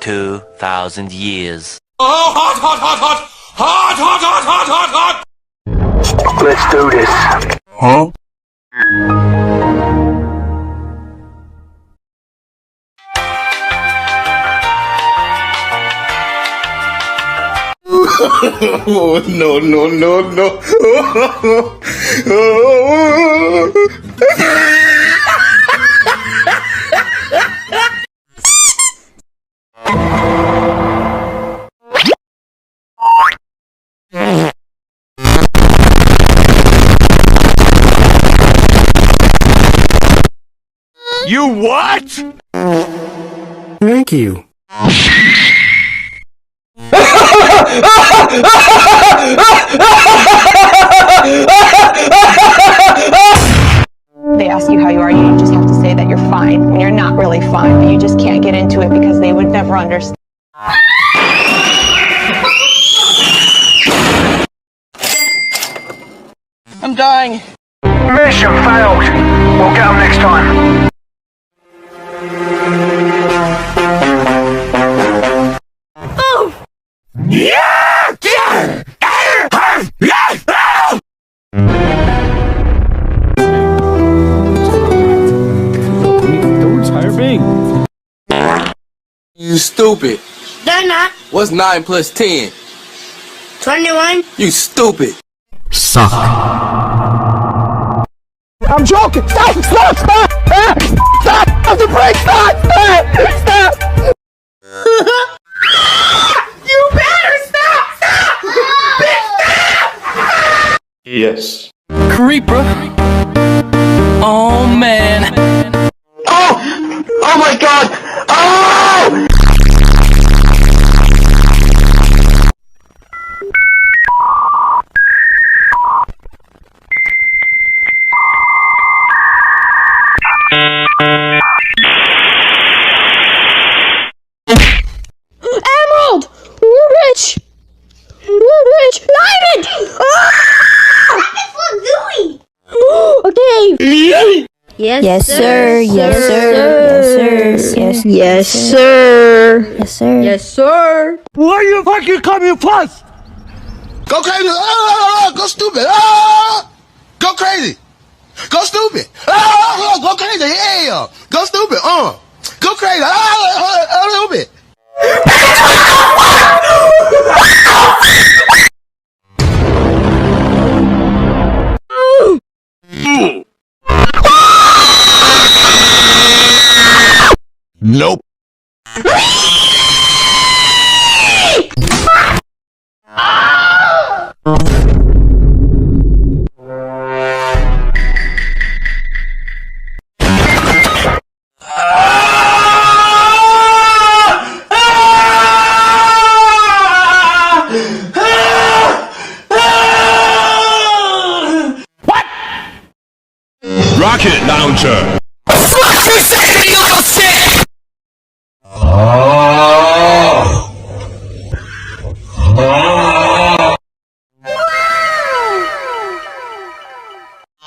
2,000 years. Oh, hot, hot, hot, hot! Hot, hot, hot, hot, hot, hot! Let's do this. Huh? No, no, no, no. You what? Thank you. They ask you how you are, you just have to say that you're fine when you're not really fine, but you just can't get into it because they would never understand. I'm dying. Mission failed. We'll get them next time. You stupid. They're not. What's 9 plus 10? 21. You stupid. Suck. I'm joking. Stop! Stop! Stop! Stop! Stop the brake! Stop! Stop! Stop! You better stop! Stop! Bitch, stop! Yes. Creeper. Oh man. Oh! Oh my god! Oh! Emerald! We're rich! We're rich! Diamond! Ah! It's so gooey! Okay! Yes, sir. Yes, sir. Yes, yes, sir. Yes, sir. Yes, sir. Why you fucking coming fast? Go crazy! Go stupid! Go crazy! Go stupid! Go crazy! Yeah! Go stupid! Go crazy! A little bit! Nope. Rocket launcher. Fuck you, second, you little shit!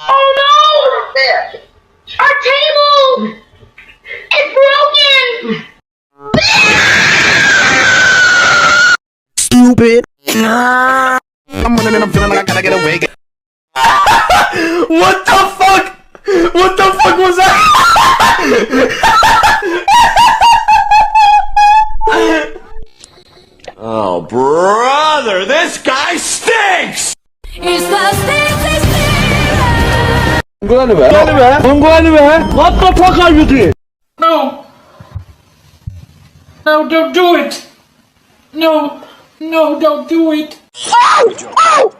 Oh no! Our table! It's broken! Stupid. I'm running and I'm feeling like I gotta get away. What the fuck? What the fuck was that? Oh, brother, this guy stinks! It's the stinky spirit! What the fuck are you doing? No! No, don't do it! No! No, don't do it! Oh!